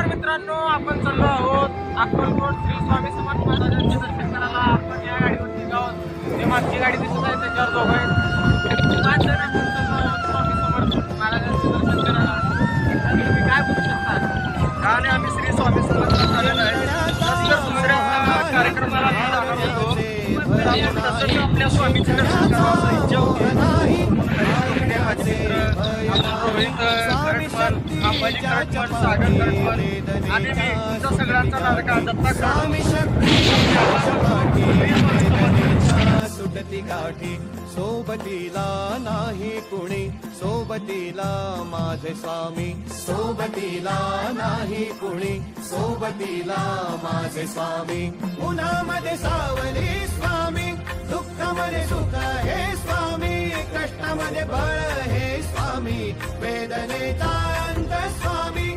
मित्रांनो, आपण चाललो आहोत अक्कलकोट श्री स्वामी समर्थ महाराजांचे दर्शन करायला. आपण या गाडीवरती जाऊन, ते मागची गाडी दिसत आहे त्याच्यावर दोघं आहेत. 5 जण आपण चाललो आहोत स्वामी समर्थ महाराजांचे दर्शन करायला. आणि तुम्ही काय बोलू शकता? आणि आम्ही श्री स्वामी समर्थ दुसऱ्या कार्यक्रमाला जाणार होतो, तर आपण तसंच आपल्या स्वामीचे दर्शन करावं असं इच्छा होती. अंबाजी कडपण, सागर कडपण आणि मी तुमचा सगळ्यांचा लाडका दत्ता सुटती गाठी सोबतीला नाही कुणी, सोबतीला माझे स्वामी, सोबतीला नाही कुणी, सोबतीला माझे स्वामी. उन्हामध्ये सावली स्वामी, दुःखामध्ये सुख हे स्वामी, कष्टामध्ये बळ हे स्वामी, वेदनेचा अंत स्वामी,